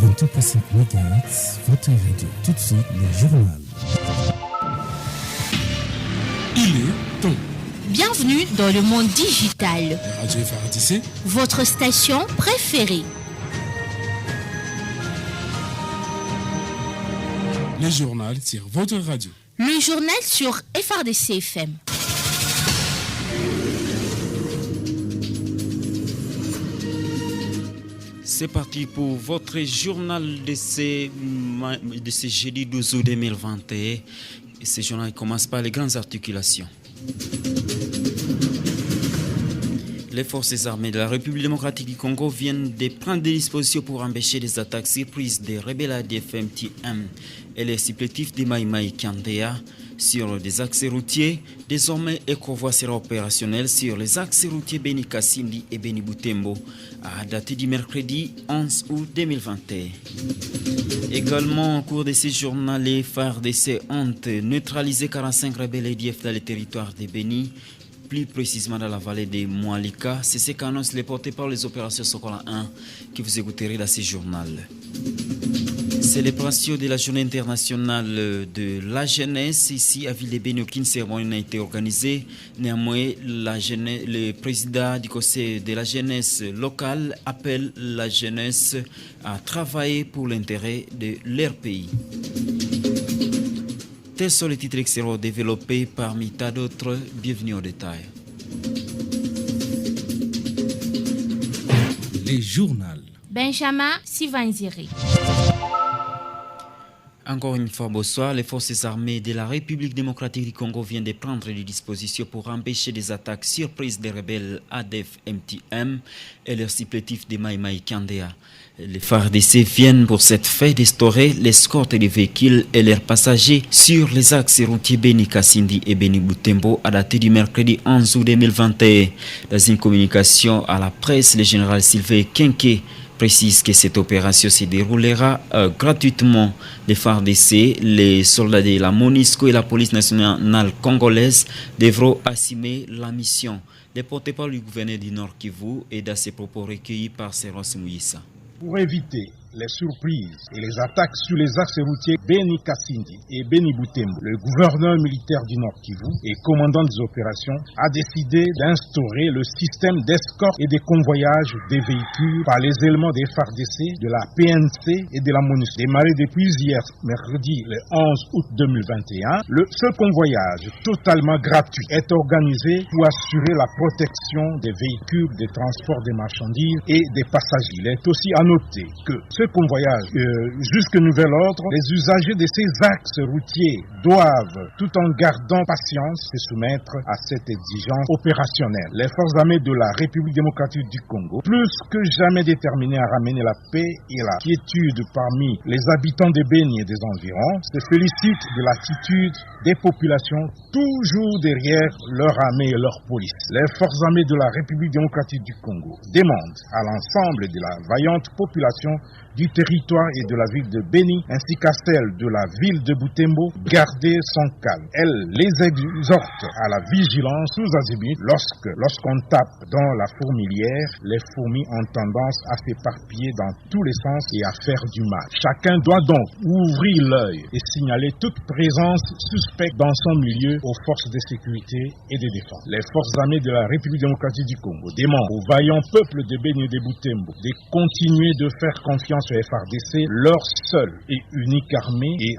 88.5 MHz, votre radio. Tout de suite, le journal. Il est temps. Bienvenue dans le monde digital. Radio FARDC, votre station préférée. Le journal sur votre radio. Le journal sur FARDC FM. C'est parti pour votre journal de ce jeudi 12 août 2021. Ce journal commence par les grandes articulations. Les forces armées de la République démocratique du Congo viennent de prendre des dispositions pour empêcher les attaques surprises des rebelles ADF MTM et les supplétifs de Mai Mai Kandea sur des axes routiers. Désormais, ECOVOIS sera opérationnel sur les axes routiers Beni Kassindi et Beni Butembo à date du mercredi 11 août 2021. Également, au cours de ces journal, les FARDC ont neutralisé 45 rebelles ADF dans le territoire de Beni, plus précisément dans la vallée de Moualika. C'est ce qu'annoncent les portés par les opérations Sokola 1 que vous écouterez dans ce journal. Célébration de la journée internationale de la jeunesse ici à Ville de Beni. Aucune cérémonie n'a été organisée. Néanmoins, le président du conseil de la jeunesse locale appelle la jeunesse à travailler pour l'intérêt de leur pays. Tels sont les titres qui seront développés parmi tant d'autres. Bienvenue au détail. Les journaux. Benjamin Sivanziri. Encore une fois, bonsoir. Les forces armées de la République démocratique du Congo viennent de prendre des dispositions pour empêcher des attaques surprises des rebelles ADF MTM et leurs supplétifs de Mai Mai Kandea. Les FARDC viennent pour cette fête d'instaurer l'escorte des véhicules et leurs passagers sur les axes routiers Beni Kassindi et Beni Butembo à dater du mercredi 11 août 2021. Dans une communication à la presse, le général Sylvain Kenke précise que cette opération se déroulera gratuitement. Les FARDC, les soldats de la MONUSCO et la police nationale congolaise devront assumer la mission. Les porte-parole du gouverneur du Nord Kivu et dans ses propos recueillis par Seros Mouissa. Pour éviter les surprises et les attaques sur les axes routiers Beni Kassindi et Beni Butembo, le gouverneur militaire du Nord Kivu et commandant des opérations a décidé d'instaurer le système d'escorte et de convoyage des véhicules par les éléments des FARDC, de la PNC et de la MONUSCO. Démarré depuis hier, mercredi le 11 août 2021, ce convoyage totalement gratuit est organisé pour assurer la protection des véhicules de transport des marchandises et des passagers. Il est aussi à noter que ce convoyage, jusqu'à nouvel ordre, les usagers de ces axes routiers doivent, tout en gardant patience, se soumettre à cette exigence opérationnelle. Les forces armées de la République démocratique du Congo, plus que jamais déterminées à ramener la paix et la quiétude parmi les habitants de Beni et des environs, se félicitent de l'attitude des populations toujours derrière leur armée et leur police. Les forces armées de la République démocratique du Congo demandent à l'ensemble de la vaillante population du territoire et de la ville de Beni, ainsi qu'à celle de la ville de Butembo, garder son calme. Elle les exhorte à la vigilance sous azimut lorsqu'on tape dans la fourmilière, les fourmis ont tendance à s'éparpiller dans tous les sens et à faire du mal. Chacun doit donc ouvrir l'œil et signaler toute présence suspecte dans son milieu aux forces de sécurité et de défense. Les forces armées de la République démocratique du Congo demandent au vaillant peuple de Beni et de Butembo de continuer de faire confiance au FARDC, leur seule et unique armée et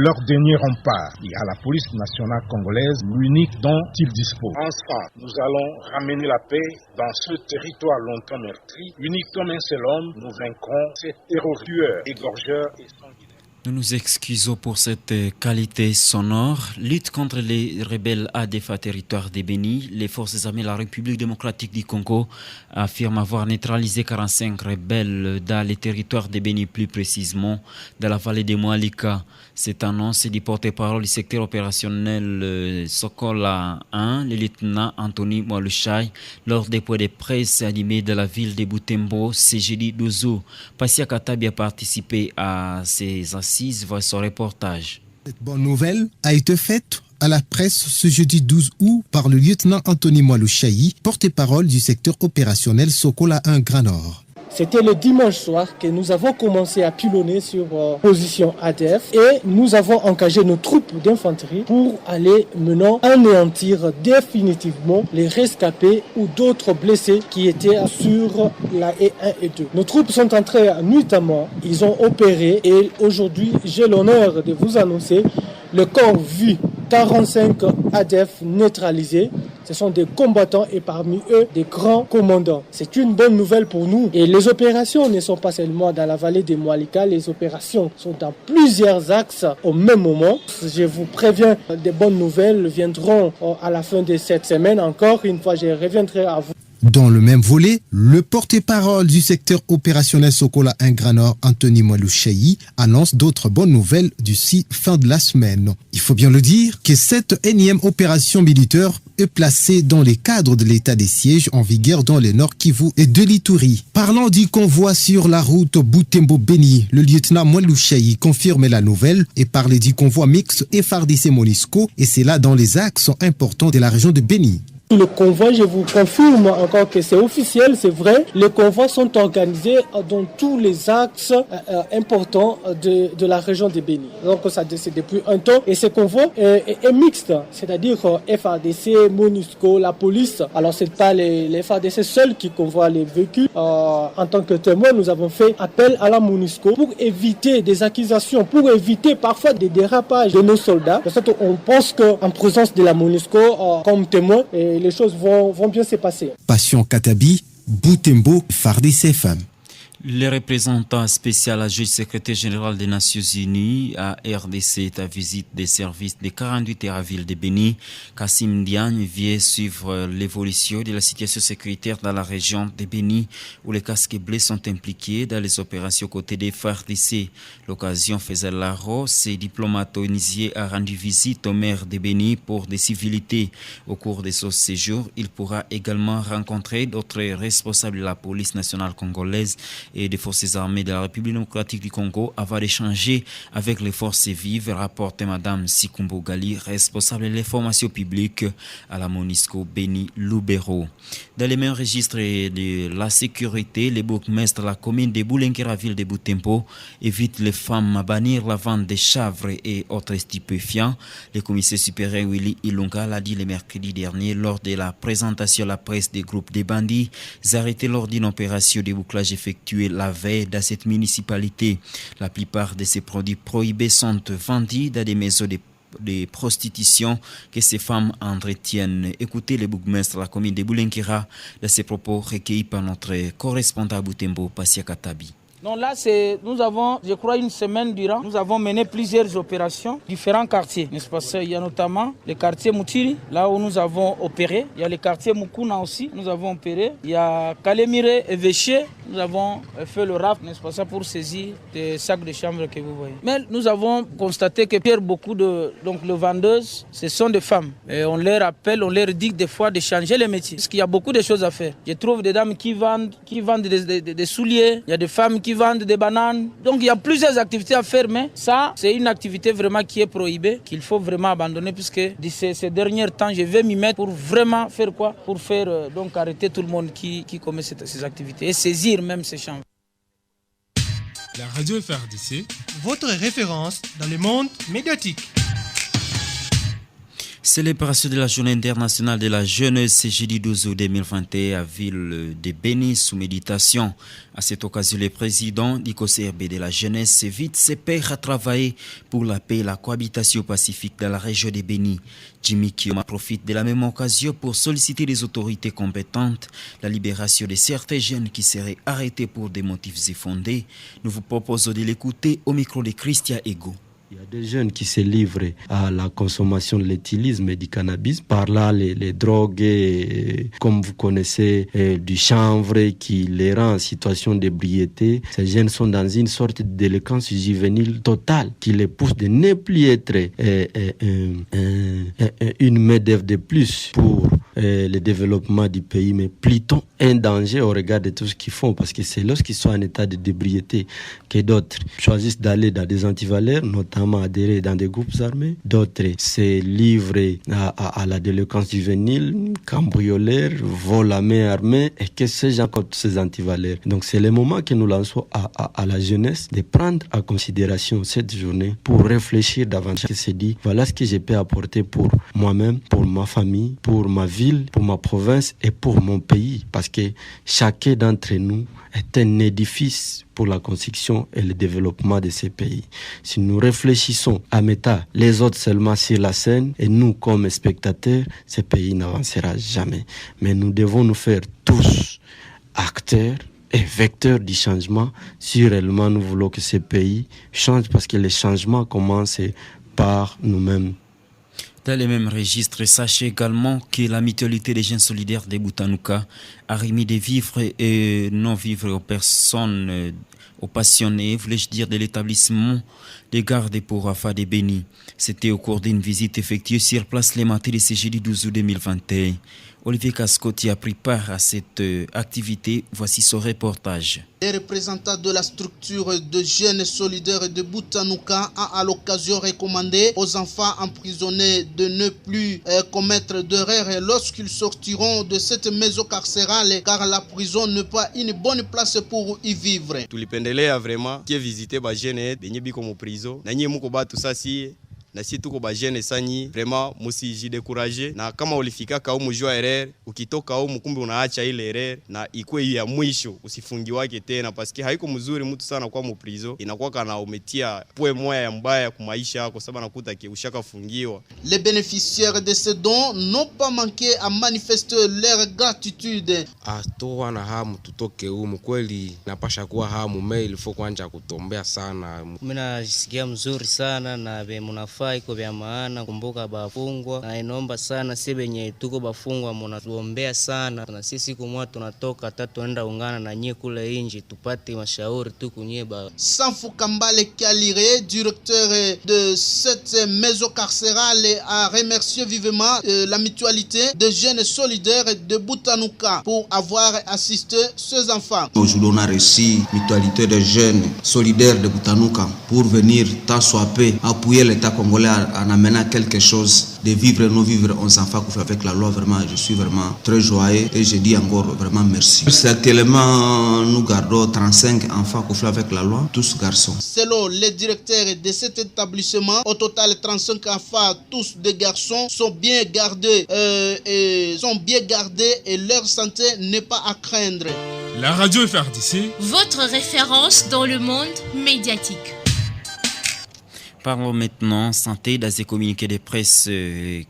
leur dernier rempart, et à la police nationale congolaise, l'unique dont ils disposent. Ensemble, nous allons ramener la paix dans ce territoire longtemps meurtri. Unique comme un seul homme, nous vaincrons ces terreurs égorgeurs et sanguinaires. Nous nous excusons pour cette qualité sonore. Lutte contre les rebelles ADF à territoire de Beni. Les forces armées de la République démocratique du Congo affirment avoir neutralisé 45 rebelles dans les territoires de Beni, plus précisément dans la vallée de Moualika. Cette annonce est du porte-parole du secteur opérationnel Sokola 1, le lieutenant Anthony Mwalushai, lors des points de presse animés de la ville de Butembo, ce jeudi 12 août. Passia Katabi a participé à ces assises. Voici son reportage. Cette bonne nouvelle a été faite à la presse ce jeudi 12 août par le lieutenant Anthony Mwalushai, porte-parole du secteur opérationnel Sokola 1 Grand Nord. C'était le dimanche soir que nous avons commencé à pilonner sur position ADF et nous avons engagé nos troupes d'infanterie pour aller maintenant anéantir définitivement les rescapés ou d'autres blessés qui étaient sur la E1 et 2. Nos troupes sont entrées nuitamment, ils ont opéré et aujourd'hui j'ai l'honneur de vous annoncer le corps vu 45 ADF neutralisés. Ce sont des combattants et parmi eux des grands commandants. C'est une bonne nouvelle pour nous. Et les opérations ne sont pas seulement dans la vallée des Moalika, les opérations sont dans plusieurs axes au même moment. Je vous préviens, des bonnes nouvelles viendront à la fin de cette semaine. Encore une fois, je reviendrai à vous. Dans le même volet, le porte-parole du secteur opérationnel Sokola 1 Grand Nord, Anthony Mwalouchayi, annonce d'autres bonnes nouvelles d'ici fin de la semaine. Il faut bien le dire que cette énième opération militaire est placée dans les cadres de l'état des sièges en vigueur dans le Nord Kivu et de l'Ituri. Parlant du convoi sur la route Butembo-Beni, le lieutenant Mwalouchayi confirme la nouvelle et parle du convoi mixte FARDC-MONUSCO et c'est là dans les axes importants de la région de Beni. Le convoi, je vous confirme encore que c'est officiel, c'est vrai. Les convois sont organisés dans tous les axes importants de la région de Beni. Donc ça c'est depuis un temps. Et ce convoi est mixte, c'est-à-dire FARDC, MONUSCO, la police. Alors c'est pas les FARDC seuls qui convoient les véhicules. En tant que témoin, nous avons fait appel à la MONUSCO pour éviter des accusations, pour éviter parfois des dérapages de nos soldats. On pense qu'en présence de la MONUSCO comme témoin, les choses vont bien se passer. Passion Katabi, Butembo, FARDC FM. Le représentant spécial adjoint secrétaire général des Nations Unies à RDC est à visite des services des 48 terravilles de Beni. Kassim Diagne vient suivre l'évolution de la situation sécuritaire dans la région de Beni où les casques bleus sont impliqués dans les opérations côté des FARDC. L'occasion faisait la rose, ces diplomates onisiers a rendu visite au maire de Beni pour des civilités. Au cours de ce séjour, il pourra également rencontrer d'autres responsables de la police nationale congolaise et des forces armées de la République démocratique du Congo avant d'échanger avec les forces vives, rapporte Madame Sikumbo Gali, responsable de l'information publique à la MONUSCO Beni Lubero. Dans les mêmes registres de la sécurité, les bourgmestres de la commune de Boulenkera, ville de Butembo, évitent les femmes à bannir la vente des chanvres et autres stupéfiants. Le commissaire supérieur Willy Ilunga l'a dit le mercredi dernier lors de la présentation à la presse des groupes de bandits arrêtés lors d'une opération de bouclage effectuée la veille dans cette municipalité. La plupart de ces produits prohibés sont vendus dans des maisons de prostitution que ces femmes entretiennent. Écoutez le bourgmestre de la commune de Boulenkera dans ses propos recueillis par notre correspondant à Butembo, Passia Katabi. Donc là, nous avons, je crois, une semaine durant, nous avons mené plusieurs opérations, différents quartiers, n'est-ce pas? Il y a notamment le quartier Moutiri, là où nous avons opéré. Il y a le quartier Mukuna aussi, nous avons opéré. Il y a Kalemire et Véché, nous avons fait le RAF, n'est-ce pas ça, pour saisir des sacs de chambre que vous voyez. Mais nous avons constaté que beaucoup de vendeuses, ce sont des femmes. Et on leur appelle, on leur dit des fois de changer les métiers. Parce qu'il y a beaucoup de choses à faire. Je trouve des dames qui vendent des souliers, il y a des femmes qui vendent des bananes. Donc il y a plusieurs activités à faire, mais ça, c'est une activité vraiment qui est prohibée, qu'il faut vraiment abandonner, puisque ces derniers temps, je vais m'y mettre pour vraiment faire quoi? Pour faire donc arrêter tout le monde qui commet ces activités et saisir même ces champs. La radio FARDC, votre référence dans le monde médiatique. Célébration de la journée internationale de la jeunesse, c'est jeudi 12 août 2021 à ville de Beni sous méditation. À cette occasion, le président du COCRB de la jeunesse s'invite ses pairs à travailler pour la paix et la cohabitation pacifique dans la région de Beni. Jimmy Kioma profite de la même occasion pour solliciter les autorités compétentes la libération de certains jeunes qui seraient arrêtés pour des motifs infondés. Nous vous proposons de l'écouter au micro de Christian Ego. Il y a des jeunes qui se livrent à la consommation de l'éthylisme et du cannabis. Par là, les drogues, comme vous connaissez, du chanvre qui les rend en situation d'ébriété. Ces jeunes sont dans une sorte de délinquance juvénile totale qui les pousse de ne plus être une main-d'œuvre de plus pour le développement du pays, mais plutôt un danger au regard de tout ce qu'ils font, parce que c'est lorsqu'ils sont en état de d'ébriété que d'autres choisissent d'aller dans des antivaleurs, notamment carrément adhérer dans des groupes armés, d'autres se livrent à la délinquance juvénile, cambrioleurs, vol à main armée, et que sais-je encore de ces antivaleurs. Donc c'est le moment que nous lançons à la jeunesse de prendre en considération cette journée pour réfléchir davantage, et se dire voilà ce que je peux apporter pour moi-même, pour ma famille, pour ma ville, pour ma province et pour mon pays. Parce que chacun d'entre nous est un édifice pour la construction et le développement de ces pays. Si nous réfléchissons à mettre les autres seulement sur la scène et nous comme spectateurs, ce pays n'avancera jamais. Mais nous devons nous faire tous acteurs et vecteurs du changement si réellement nous voulons que ce pays change, parce que le changement commence par nous-mêmes. Dans les mêmes registres, sachez également que la mutualité des jeunes solidaires de Boutanuka a remis des vivres et non-vivres aux personnes, aux passionnés, voulais-je dire, de l'établissement des gardes pour Rafa de Béni. C'était au cours d'une visite effectuée sur place les matins de ce jeudi 12 août 2021. Olivier Cascotti a pris part à cette activité. Voici son reportage. Les représentants de la structure de jeunes solidaires de Boutanuka a à l'occasion recommandé aux enfants emprisonnés de ne plus commettre d'erreurs lorsqu'ils sortiront de cette maison carcérale, car la prison n'est pas une bonne place pour y vivre. Tulipendelea vraiment qui visiter ba jeunes benye biko mu prison na nyie muko batu sasi na si tuko ba jeune sanyi vraiment musiji décourager, na kama ulifika ka umujua erreur ukitoka au mkumbi unaacha ile erreur na ikue ya mwisho usifungi wake tena, paske haiko mzuri mtu sana kwa mu prison, inakuwa kana umetia poe moya ya mbaya kwa maisha yako sababu nakuta ke ushaka fungiwa. Les bénéficiaires de ce don n'ont pas manqué à manifester leur gratitude. Toa na hamu tutoke humu kweli, napasha kuwa hamu mail fo kwanja kutombea sana. Mimi najisikia mzuri sana na munafaa iko vya maana, kumbuka bafungwa, na inaomba sana sisi benye tuko bafungwa mnatuombea sana, na sisi kumwa tunatoka hata tuenda ungana na nyie kule inji tupate mashauri tu kunye ba. Sanfu Kambale Kalire, directeur de cette maison carcérale, a remercié vivement la mutualité des jeunes solidaires de Boutanuka pour avoir assisté ces enfants. Aujourd'hui on a reçu mutualité des jeunes solidaires de Boutanuka pour venir tant soit peu appuyer l'État congolais en amenant quelque chose de vivre, non vivre, on s'en fait avec la loi. Vraiment, je suis vraiment très joyeux et je dis encore vraiment merci. Actuellement, nous gardons 35 enfants qu'on fait avec la loi, tous garçons. Selon les directeurs de cet établissement, au total 35 enfants, tous des garçons, sont bien gardés et leur santé n'est pas à craindre. La radio FRDC, votre référence dans le monde médiatique. Parlons maintenant santé. Dans ces communiqués de presse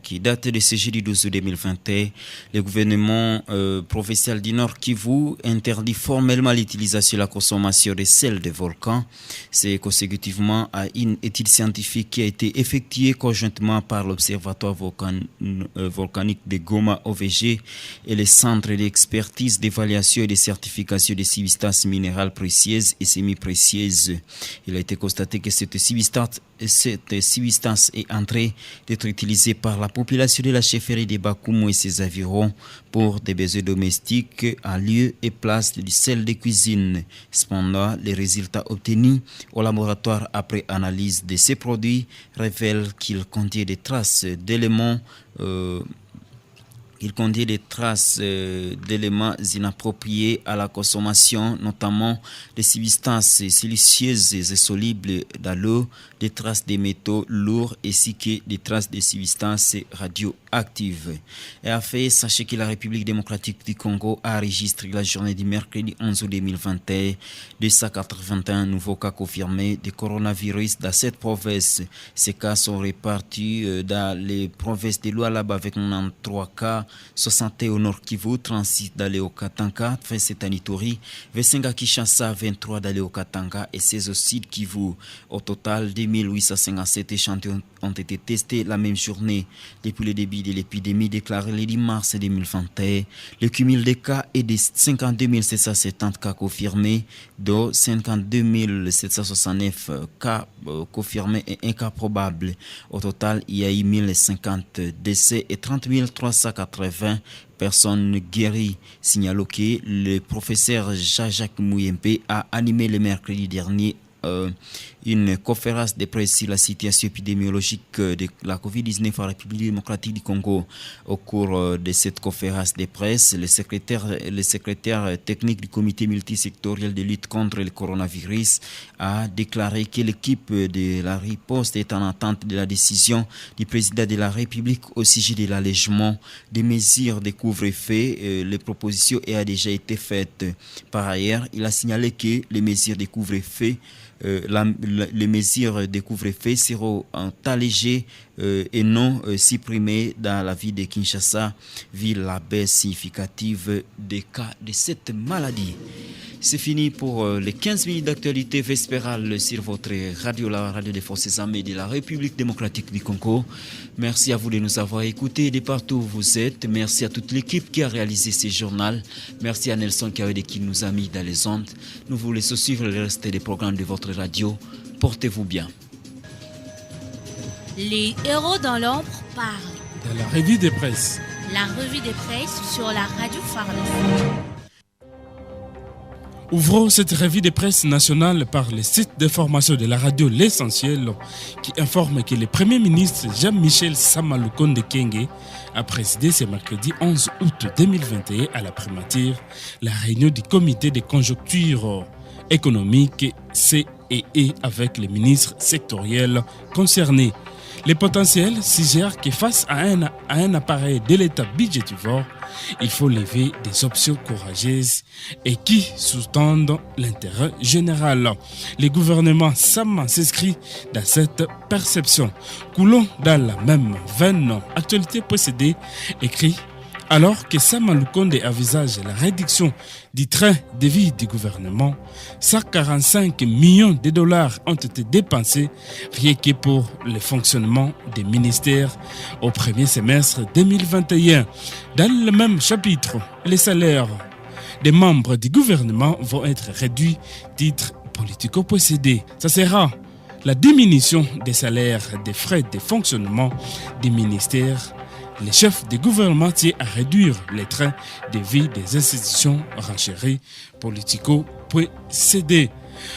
qui datent de ce jeudi 12 août 2021, le gouvernement provincial du Nord Kivu interdit formellement l'utilisation et la consommation de sel de volcan. C'est consécutivement à une étude scientifique qui a été effectuée conjointement par l'Observatoire volcanique de Goma OVG et le Centre d'expertise, d'évaluation et de certification des substances minérales précieuses et semi-précieuses. Il a été constaté que cette substance est en train d'être utilisée par la population de la chefferie de Bakoumou et ses environs pour des besoins domestiques à lieu et place du sel de cuisine. Cependant, les résultats obtenus au laboratoire après analyse de ces produits révèlent qu'il contient des traces d'éléments d'éléments inappropriés à la consommation, notamment des substances silicieuses et solubles dans l'eau, des traces de métaux lourds ainsi que des traces de substances radioactives. Et à fait, sachez que la République démocratique du Congo a enregistré la journée du mercredi 11 août 2021 281 nouveaux cas confirmés de coronavirus dans cette province. Ces cas sont répartis dans les provinces de Lualaba avec 93 cas, 60 au Nord Kivu, 36 dans le Haut-Katanga, 27 à Ituri, 25 à Kinshasa, 23 dans le Haut-Katanga et 16 au Sud Kivu. Au total, 2857 échantillons ont été testés la même journée. Depuis le début de l'épidémie déclaré le 10 mars 2021, le cumul des cas est de 52 770 cas confirmés, dont 52 769 cas confirmés et un cas probable. Au total, il y a eu 1050 décès et 30 380 personnes guéries. Signalons que le professeur Jean-Jacques Mouyempe a animé le mercredi dernier une conférence de presse sur la situation épidémiologique de la COVID-19 en République démocratique du Congo. Au cours de cette conférence de presse, le secrétaire technique du comité multisectoriel de lutte contre le coronavirus a déclaré que l'équipe de la riposte est en attente de la décision du président de la République au sujet de l'allègement des mesures de couvre-feu. Les propositions ont déjà été faites. Par ailleurs, il a signalé que les mesures de couvre-feu les mesures de couvre-feu seront allégées et non supprimées dans la ville de Kinshasa, vu la baisse significative des cas de cette maladie. C'est fini pour les 15 minutes d'actualité vespérale sur votre radio, la radio des Forces armées de la République démocratique du Congo. Merci à vous de nous avoir écoutés de partout où vous êtes. Merci à toute l'équipe qui a réalisé ce journal. Merci à Nelson Kawede qui nous a mis dans les ondes. Nous vous laissons suivre le reste des programmes de votre radio. Portez-vous bien. Les héros dans l'ombre parlent. Dans la revue de presse. La revue de presse sur la radio Farnef. Ouvrons cette revue de presse nationale par le site d'information de la radio L'Essentiel qui informe que le Premier ministre Jean-Michel Sama Lukonde Kyenge a présidé ce mercredi 11 août 2021 à la primature la réunion du comité de conjoncture économique CEE avec les ministres sectoriels concernés. Le potentiel suggère que face à un appareil de l'État budgétivore, il faut lever des options courageuses et qui sous-tendent l'intérêt général. Le gouvernement Sama s'inscrit dans cette perception. Coulons dans la même veine. Actualité possédée écrit alors que Sama Lukonde envisage la réduction du train de vie du gouvernement, 145 millions de dollars ont été dépensés rien que pour le fonctionnement des ministères au premier semestre 2021. Dans le même chapitre, les salaires des membres du gouvernement vont être réduits, titre politico-possédé. Ça sera la diminution des salaires des frais de fonctionnement des ministères. Les chefs de gouvernement tiennent à réduire les trains de vie des institutions renchéries politico-possédées.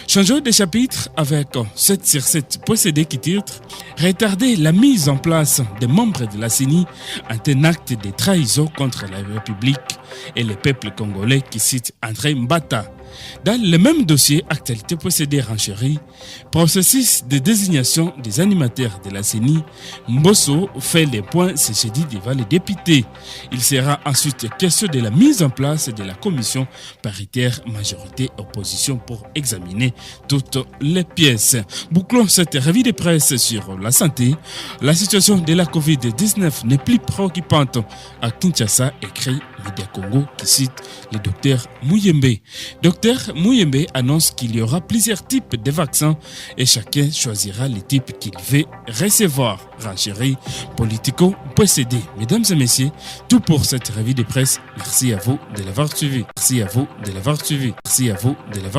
Changeons de chapitre avec 7 sur 7 possédés qui titre « Retarder la mise en place des membres de la CENI est un acte de trahison contre la République et le peuple congolais » qui cite André Mbata. Dans le même dossier, actualité possédée renchérie, processus de désignation des animateurs de la CENI, Mbosso fait les points ce jeudi devant les députés. Il sera ensuite question de la mise en place de la commission paritaire majorité-opposition pour examiner toutes les pièces. Bouclons cette revue de presse sur la santé. La situation de la COVID-19 n'est plus préoccupante à Kinshasa, écrit Média Congo qui cite le docteur Mouyembe. Docteur Mouyembe annonce qu'il y aura plusieurs types de vaccins et chacun choisira le type qu'il veut recevoir. Renchérie politico-possédée. Mesdames et messieurs, tout pour cette revue de presse. Merci à vous de l'avoir suivi. Merci à vous de l'avoir suivi. Merci à vous de l'avoir